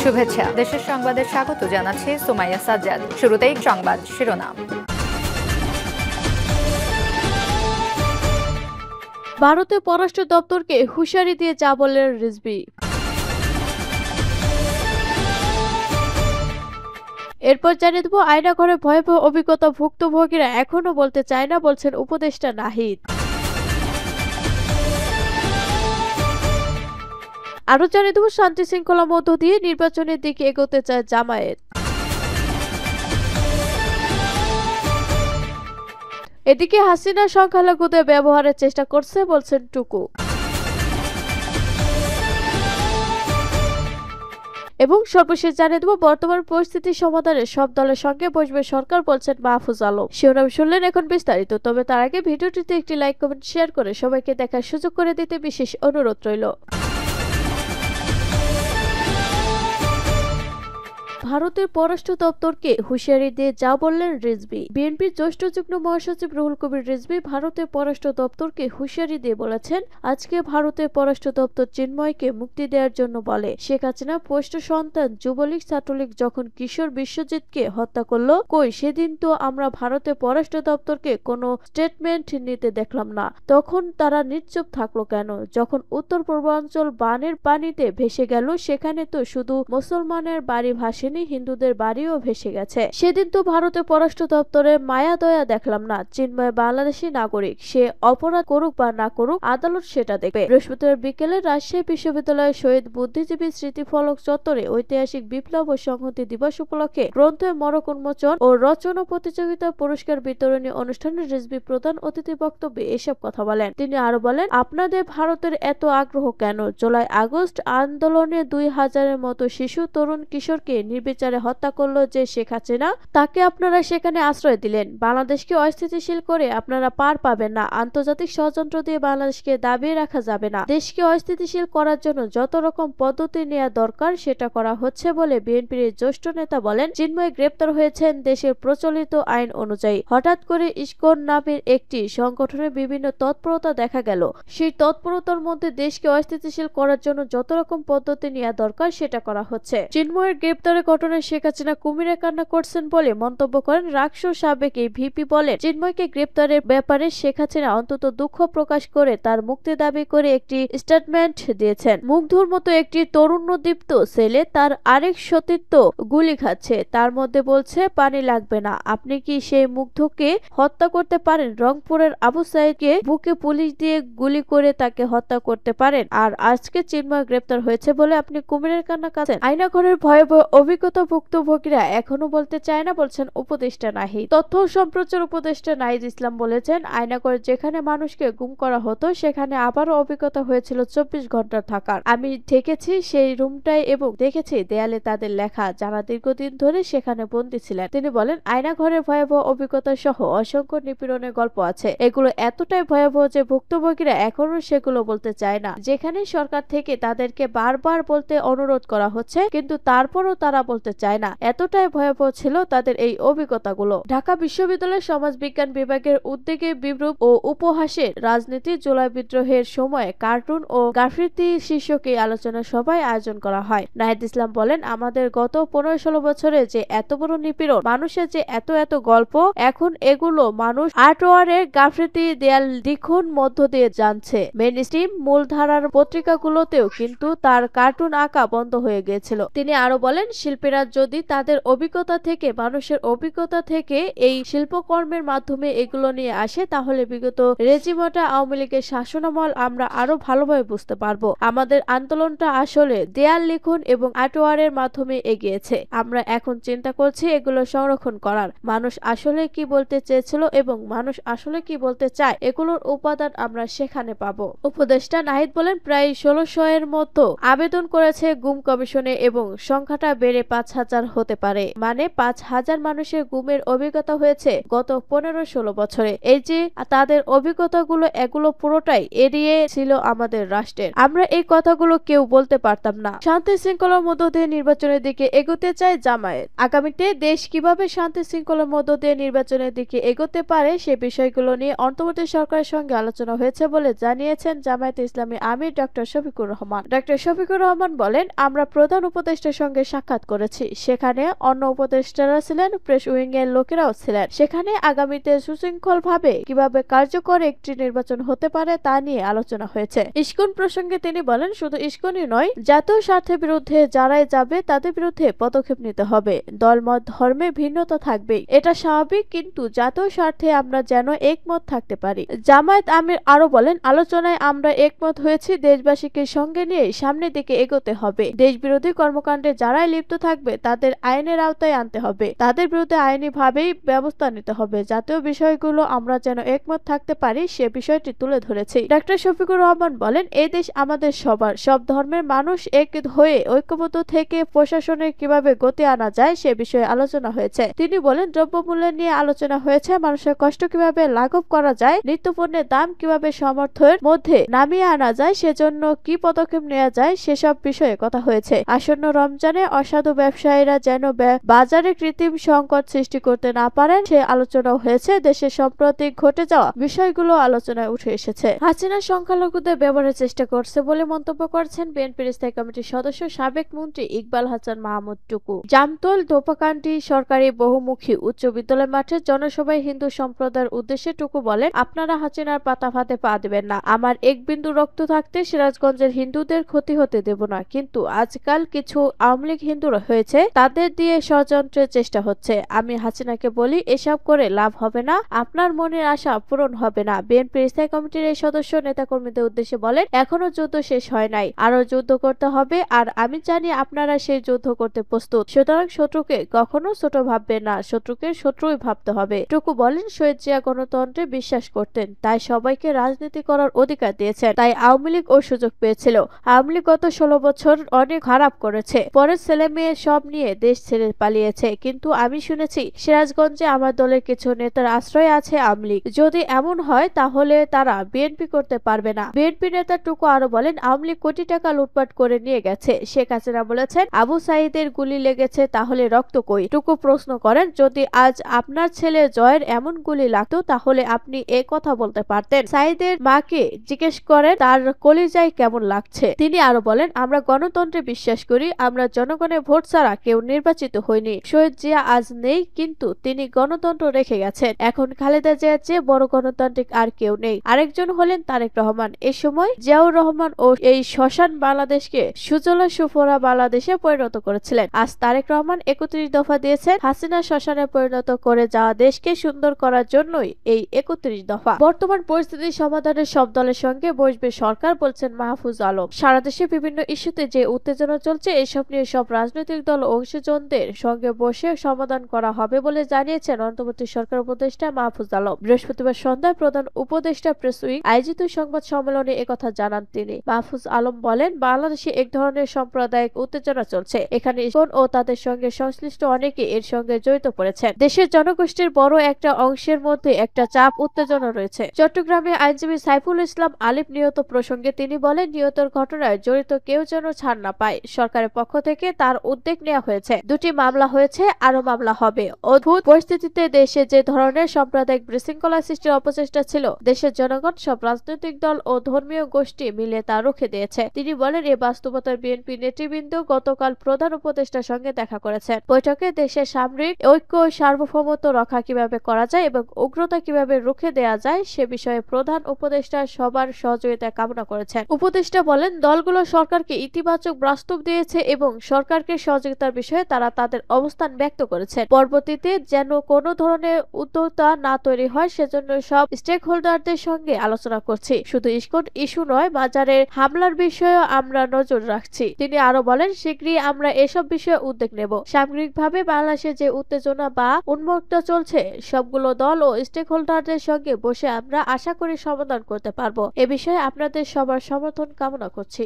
শুভেচ্ছা। দেশের সংবাদে স্বাগত জানাচ্ছি সুমাইয়া সাজ্জাদ। শুরুতেই সংবাদ শিরোনাম। ভারতের পররাষ্ট্র দপ্তরকে হুঁশিয়ারি দিয়ে যা বললেন রিজভী। এরপর জানিয়ে দেব, আয়নাঘরে ভয়াবহ অভিজ্ঞতা ভুক্তভোগীরা এখনো বলতে চায় না, বলছেন উপদেষ্টা নাহিদ। আরো জানিয়ে দেব, শান্তি শৃঙ্খলার মধ্য দিয়ে নির্বাচনের দিকে এগোতে চায় জামায়াত। এদিকে হাসিনা সংখ্যালঘুদের ব্যবহারের চেষ্টা করছে, বলছেন টুকু। এবং সর্বশেষ জানিয়ে দেব, বর্তমান পরিস্থিতি সমাধানে সব দলের সঙ্গে বসবে সরকার, বলছেন মাহফুজ আলম। শিরোনাম শুনলেন, এখন বিস্তারিত। তবে তার আগে ভিডিওটিতে একটি লাইক, কমেন্ট, শেয়ার করে সবাইকে দেখার সুযোগ করে দিতে বিশেষ অনুরোধ রইল। ভারতের পররাষ্ট্র দপ্তরকে হুঁশিয়ারি দিয়ে যা বললেন রিজভী। বিএনপির জ্যেষ্ঠ যুগ্ম মহাসচিব রুহুল কবির রিজভী ভারতের পররাষ্ট্র দপ্তরকে হুঁশিয়ারি দিয়ে বলেছেন, আজকে ভারতের পররাষ্ট্র দপ্তর চিন্ময়কে মুক্তি দেওয়ার জন্য বলে। শেখ হাসিনা পোষ্য সন্তান যুবলীগ ছাত্রলীগ যখন কিশোর বিশ্বজিৎকে হত্যা করলো, কই সেদিন তো আমরা ভারতের পররাষ্ট্র দপ্তরকে কোনো স্টেটমেন্ট নিতে দেখলাম না। তখন তারা নিশ্চুপ থাকলো কেন? যখন উত্তর পূর্বাঞ্চল বানের পানিতে ভেসে গেল, সেখানে তো শুধু মুসলমানের বাড়ি ভাসেনি, হিন্দুদের বাড়িও ভেসে গেছে। সেদিন তো ভারতের পররাষ্ট্র দপ্তরে মায়া দয়া দেখলাম না। চিন্ময় বাংলাদেশী নাগরিক, সে অপরাধ করুক বা না করুক, আদালত সেটা দেখবে। বৃহস্পতিবার বিকেলে রাজশাহী বিশ্ববিদ্যালয়ের শহীদ বুদ্ধিজীবী স্মৃতিফলক চত্বরে ঐতিহাসিক বিপ্লব ও সংহতি দিবস উপলক্ষে গ্রন্থের মরক উন্মোচন ও রচনা প্রতিযোগিতা পুরস্কার বিতরণী অনুষ্ঠানে রিজভী প্রধান অতিথি বক্তব্যে এসব কথা বলেন। তিনি আরো বলেন, আপনাদের ভারতের এত আগ্রহ কেন? জুলাই আগস্ট আন্দোলনে 2000-এর মতো শিশু, তরুণ, কিশোরকে নির্বিচারে হত্যা করলো যে শেখ হাসিনা, তাকে আপনারা সেখানে আশ্রয় দিলেন। বাংলাদেশকে অস্থিতিশীল করে আপনারা পার পাবেন না। আন্তর্জাতিক ষড়যন্ত্র দিয়ে বাংলাদেশকে দাবিয়ে রাখা যাবে না। দেশকে অস্থিতিশীল করার জন্য যত রকম পদ্ধতি নেওয়া দরকার সেটা করা হচ্ছে বলে বিএনপির জ্যেষ্ঠ নেতা বলেন। চিন্ময় গ্রেপ্তার হয়েছেন দেশের প্রচলিত আইন অনুযায়ী। হঠাৎ করে ইসকন নামের একটি সংগঠনের বিভিন্ন তৎপরতা দেখা গেল। সেই তৎপরতার মধ্যে দেশকে অস্থিতিশীল করার জন্য যত রকম পদ্ধতি নেওয়া দরকার সেটা করা হচ্ছে। চিন্ময়ের গ্রেপ্তারের ঘটনায় শেখ হাসিনা কুমিরে কান্না করছেন বলে মন্তব্য করেন রাকসুর সাবেক এই ভিপি। বলেন, চিন্ময়কে গ্রেপ্তারের ব্যাপারে শেখ হাসিনা অন্তত দুঃখ প্রকাশ করে তার মুক্তি দাবি করে একটি স্টেটমেন্ট দিয়েছেন। মুগ্ধর মতো একটি তরুণদীপ্ত ছেলে তার আরেক সতীর্থ গুলি খাচ্ছে, তার মধ্যে বলছে পানি লাগবে না। আপনি কি সেই মুগ্ধকে হত্যা করতে পারেন? রংপুরের আবু সাইদকে বুকে পুলিশ দিয়ে গুলি করে তাকে হত্যা করতে পারেন? আর আজকে চিন্ময় গ্রেপ্তার হয়েছে বলে আপনি কুমিরের কান্না কাঁদছেন? আয়নাঘরের ভয়াবহ অভিজ্ঞতা ভুক্তভোগীরা এখনো বলতে চায় না, বলছেন উপদেষ্টা নাহিদ। তথ্য ও সম্প্রচার উপদেষ্টা নাহিদ ইসলাম বলেছেন, আয়নাঘরে যেখানে মানুষকে গুম করা হতো সেখানে আবারও অভিজ্ঞতা হয়েছিল 24 ঘন্টা থাকার। আমি দেখেছি সেই রুমটাই এবং দেখেছি দেয়ালে তাদের লেখা, যারা দীর্ঘদিন ধরে সেখানে বন্দী ছিলেন। তিনি বলেন, আয়নাঘরের ভয়াবহ অভিজ্ঞতা সহ অসংখ্য নিপীড়নের গল্প আছে। এগুলো এতটাই ভয়াবহ যে ভুক্তভোগীরা এখনো সেগুলো বলতে চায় না। যেখানে সরকার থেকে তাদেরকে বারবার বলতে অনুরোধ করা হচ্ছে, কিন্তু তারপরও তারা বলতে চায় না। এতটাই ভয়াবহ ছিল তাদের এই অভিজ্ঞতাগুলো। ঢাকা বিশ্ববিদ্যালয়ের সমাজ বিজ্ঞান বিভাগের উদ্যোগে বিরূপ ও উপহাসের রাজনীতি, জুলাই বিদ্রোহের সময় কার্টুন ও গ্রাফিতি শীর্ষক এই আলোচনা সভায় আয়োজন করা হয়। নাহিদ ইসলাম বলেন, আমাদের গত 15-16 বছরে যে এত বড় নিপীড়ন, মানুষের যে এত এত গল্প, এখন এগুলো মানুষ আর্টওয়ার্কের গ্রাফিতি দেয়াল লিখন মধ্য দিয়ে জানছে। মেইনস্ট্রিম মূলধারার পত্রিকাগুলোতেও কিন্তু তার কার্টুন আঁকা বন্ধ হয়ে গিয়েছিল। তিনি আরো বলেন, শিল্পীরা যদি তাদের অভিজ্ঞতা থেকে, মানুষের অভিজ্ঞতা থেকে এই শিল্পকর্মের মাধ্যমে এগুলো নিয়ে আসে, তাহলে বিগত রেজিমটা আওয়ামী লীগের শাসনামল আমরা আরো ভালোভাবে বুঝতে পারবো। আমাদের আন্দোলনটা আসলে দেয়াল লিখন এবং আর্টওয়ার্কের মাধ্যমে এগিয়েছে। আমরা এখন চিন্তা করছি এগুলো সংরক্ষণ করার। মানুষ আসলে কি বলতে চেয়েছিল এবং মানুষ আসলে কি বলতে চায়, এগুলোর উপাদান আমরা সেখানে পাবো। উপদেষ্টা নাহিদ বলেন, প্রায় 1600-এর মতো আবেদন করেছে গুম কমিশনে এবং সংখ্যাটা বেড়ে 5,000 হতে পারে, মানে 5,000 মানুষের গুমের অভিজ্ঞতা হয়েছে গত 15-16 বছরে। এই যে তাদের অভিজ্ঞতাগুলো, এগুলো পুরোটাই এড়িয়ে ছিল আমাদের রাষ্ট্রের। আমরা এই কথাগুলো কেউ বলতে পারতাম না। শান্তি শৃঙ্খলার মধ্য দিয়ে নির্বাচনের দিকে এগোতে চায় জামায়াত। আগামীতে দেশ কিভাবে শান্তি শৃঙ্খলার মধ্য দিয়ে নির্বাচনের দিকে এগোতে পারে সে বিষয়গুলো নিয়ে অন্তর্বর্তী সরকারের সঙ্গে আলোচনা হয়েছে বলে জানিয়েছেন জামায়াতে ইসলামী আমির ডক্টর শফিকুর রহমান। ডক্টর শফিকুর রহমান বলেন, আমরা প্রধান উপদেষ্টার সঙ্গে সাক্ষাৎ করেছি। সেখানে অন্য উপদেষ্টারা ছিলেন, প্রেস উইং এর লোকেরাও ছিলেন। সেখানে আগামীতে সুশৃঙ্খলভাবে কিভাবে কার্যকর একটি নির্বাচন হতে পারে তা নিয়ে আলোচনা হয়েছে। ইস্কন প্রসঙ্গে তিনি বলেন, শুধু ইস্কনই নয়, জাতীয় স্বার্থের বিরুদ্ধে যারাই যাবে তাদের বিরুদ্ধে পদক্ষেপ নিতে হবে। দলমত ধর্মে ভিন্নতা থাকবেই, এটা স্বাভাবিক, কিন্তু জাতীয় স্বার্থে আমরা যেন একমত থাকতে পারি। জামায়াত আমির আরো বলেন, আলোচনায় আমরা একমত হয়েছি দেশবাসীকে সঙ্গে নিয়ে সামনের দিকে এগোতে হবে। দেশবিরোধী কর্মকাণ্ডে যারাই লিপ্ত থাকবে তাদের আইনের আওতায় আনতে হবে, তাদের বিরুদ্ধে আইনিভাবেই ব্যবস্থা নিতে হবে। জাতীয় বিষয়গুলো আমরা যেন একমত থাকতে পারি সে বিষয়টি তুলে ধরেছি। ডক্টর শফিকুর রহমান বলেন, এই দেশ আমাদের সবার, সব ধর্মের মানুষ এক হয়ে ঐক্যবদ্ধ থেকে প্রশাসনের কিভাবে গতি আনা যায় সে বিষয়ে আলোচনা হয়েছে। তিনি বলেন, দ্রব্যমূল্য নিয়ে আলোচনা হয়েছে, মানুষের কষ্ট কিভাবে লাঘব করা যায়, নিত্যপণ্যের দাম কিভাবে সমর্থনের মধ্যে নামিয়ে আনা যায়, সেজন্য কি পদক্ষেপ নেওয়া যায় সেসব বিষয়ে কথা হয়েছে। আসন্ন রমজানে অসাধু ব্যবসায়ীরা যেন বাজারে কৃত্রিম সংকট সৃষ্টি করতে না পারেন সে আলোচনাও হয়েছে। দেশে সম্প্রতি ঘটে যাওয়া বিষয়গুলো আলোচনায় উঠে এসেছে। হাসিনা সংখ্যালঘুদের ব্যবহারের চেষ্টা করছে বলে মন্তব্য করেছেন বিএনপির স্থায়ী কমিটির সদস্য সাবেক মন্ত্রী ইকবাল হাসান মাহমুদ টুকু। জামতল ধোপাকান্দি সরকারি বহুমুখী উচ্চ বিদ্যালয় মাঠে জনসভায় হিন্দু সম্প্রদায়ের উদ্দেশ্যে টুকু বলেন, আপনারা হাসিনার পাতা ফাতে পা দেবেন না। আমার এক বিন্দু রক্ত থাকতে সিরাজগঞ্জের হিন্দুদের ক্ষতি হতে দেব না, কিন্তু আজকাল কিছু আওয়ামী লীগ হিন্দুরা হয়েছে, তাদের দিয়ে ষড়যন্ত্রের চেষ্টা হচ্ছে। আমি হাসিনাকে বলি, এসব করে লাভ হবে না, আপনার মনের আশা পূরণ হবে না। বিএনপির স্থায়ী কমিটির এই সদস্য নেতাকর্মীদের উদ্দেশ্যে বলেন, এখনো যুদ্ধ শেষ হয় নাই, আরো যুদ্ধ করতে হবে, আর আমি জানি আপনারা সেই যুদ্ধ করতে প্রস্তুত। সুতরাং শত্রুকে কখনো ছোট ভাববেন না, শত্রুকে শত্রুই ভাবতে হবে। টুকু বলেন, শহীদ জিয়া গণতন্ত্রে বিশ্বাস করতেন, তাই সবাইকে রাজনীতি করার অধিকার দিয়েছেন, তাই আওয়ামী লীগ ও সুযোগ পেয়েছিল। আওয়ামী লীগ গত 16 বছর অনেক খারাপ করেছে, পরে ছেলে মেয়ে সব নিয়ে দেশ ছেড়ে পালিয়েছে, কিন্তু আমি শুনেছি সিরাজগঞ্জে আমার দলের কিছু নেতার আশ্রয় আছে আওয়ামী লীগ। যদি এমন হয় তাহলে তারা বিএনপি করতে পারবে না। বিএনপি নেতা টুকু আরো বলেন, আওয়ামী লীগ কোটি টাকা লুটপাট করে নিয়ে গেছে। শেখ হাসিনা বলেছেন, আবু সাঈদের গুলি লেগেছে, তাহলে রক্ত কই? টুকু প্রশ্ন করেন, যদি আজ আপনার ছেলে জয়ের এমন গুলি লাগতো তাহলে আপনি এ কথা বলতে পারতেন। সাঈদের মাকে জিজ্ঞেস করেন তার কলিজায় কেমন লাগছে। তিনি আরো বলেন, আমরা গণতন্ত্রে বিশ্বাস করি, আমরা জনগণের ভোট ছাড়া কেউ নির্বাচিত হয়নি। শহীদ জিয়া আজ নেই, কিন্তু তিনি গণতন্ত্র রেখে গেছেন। এখন খালেদা জিয়ার চেয়ে বড় গণতান্ত্রিক আর কেউ নেই। আরেকজন হলেন তারেক রহমান। এ সময় জিয়াউর রহমান ও এই শ্মশান বাংলাদেশকে সুজলা সুফলা বাংলাদেশে পরিণত করেছিলেন। আজ তারেক রহমান 31 দফা দিয়েছেন, হাসিনা শ্মশানে পরিণত করে যাওয়া দেশকে সুন্দর করার জন্যই এই 31 দফা। বর্তমান পরিস্থিতি সমাধানের সব দলের সঙ্গে বসবে সরকার, বলছেন মাহফুজ আলম। সারা দেশে বিভিন্ন ইস্যুতে যে উত্তেজনা চলছে, এসব নিয়ে সব রাজনৈতিক দল ও অংশীজনদের সঙ্গে বসে সমাধান করা হবে বলে জানিয়েছেন অন্তর্বর্তী সরকার উপদেষ্টা মাহফুজ আলম। বৃহস্পতিবার সন্ধ্যায় প্রধান উপদেষ্টা প্রেস উইং আয়োজিত সংবাদ সম্মেলনে একথা জানান তিনি। মাহফুজ আলম বলেন, বাংলাদেশে এক ধরনের সাম্প্রদায়িক উত্তেজনা চলছে। এখানে ইসকন ও তাদের সঙ্গে সংশ্লিষ্ট অনেকে এর সঙ্গে জড়িত পড়েছেন। দেশের জনগোষ্ঠীর বড় একটা অংশের মধ্যে একটা চাপ উত্তেজনা রয়েছে। চট্টগ্রামে আইনজীবী সাইফুল ইসলাম আলিফ নিহত প্রসঙ্গে তিনি বলেন, নিহতের ঘটনায় জড়িত কেউ যেন ছাড় না পায়। সরকারের পক্ষ থেকে তার উদ্যোগ নেওয়া হয়েছে। 2টি মামলা হয়েছে, আরো মামলা হবে। অদ্ভুত পরিস্থিতিতে দেশে যে ধরনের সাম্প্রদায়িক বিশৃঙ্খলা সৃষ্টির অপচেষ্টা ছিল, দেশের জনগণ, সব রাজনৈতিক দল ও ধর্মীয় গোষ্ঠী মিলে তা রুখে দিয়েছে। তিনি বলেন, এই বাস্তবতার বিএনপি নেতৃবৃন্দ গতকাল প্রধান উপদেষ্টার সঙ্গে দেখা করেছেন। বৈঠকে দেশের সামরিক ঐক্য ও সার্বভৌমত্ব রক্ষা কিভাবে করা যায় এবং উগ্রতা কিভাবে রুখে দেওয়া যায় সে বিষয়ে প্রধান উপদেষ্টা সবার সহযোগিতা কামনা করেছেন। উপদেষ্টা বলেন, দলগুলো সরকারকে ইতিবাচক বাস্তব দিয়েছে এবং সরকারকে সহযোগিতার বিষয়ে তারা তাদের অবস্থান ব্যক্ত করেছেন। পরবর্তীতে যেন কোনো ধরনের উদ্যোক্তা না তৈরি হয় সেজন্য সব স্টেক হোল্ডারদের সঙ্গে আলোচনা করছি। শুধু ইসকন ইস্যু নয়, বাজারের হামলার বিষয়েও আমরা নজর রাখছি। তিনি আরো বলেন, শীঘ্রই আমরা এসব বিষয়ে উদ্যোগ নেব। সামগ্রিকভাবে বাংলাদেশে যে উত্তেজনা বা উন্মুক্ত চলছে, সবগুলো দল ও স্টেক হোল্ডারদের সঙ্গে বসে আমরা আশা করি সমাধান করতে পারবো। এ বিষয়ে আপনাদের সবার সমর্থন কামনা করছি।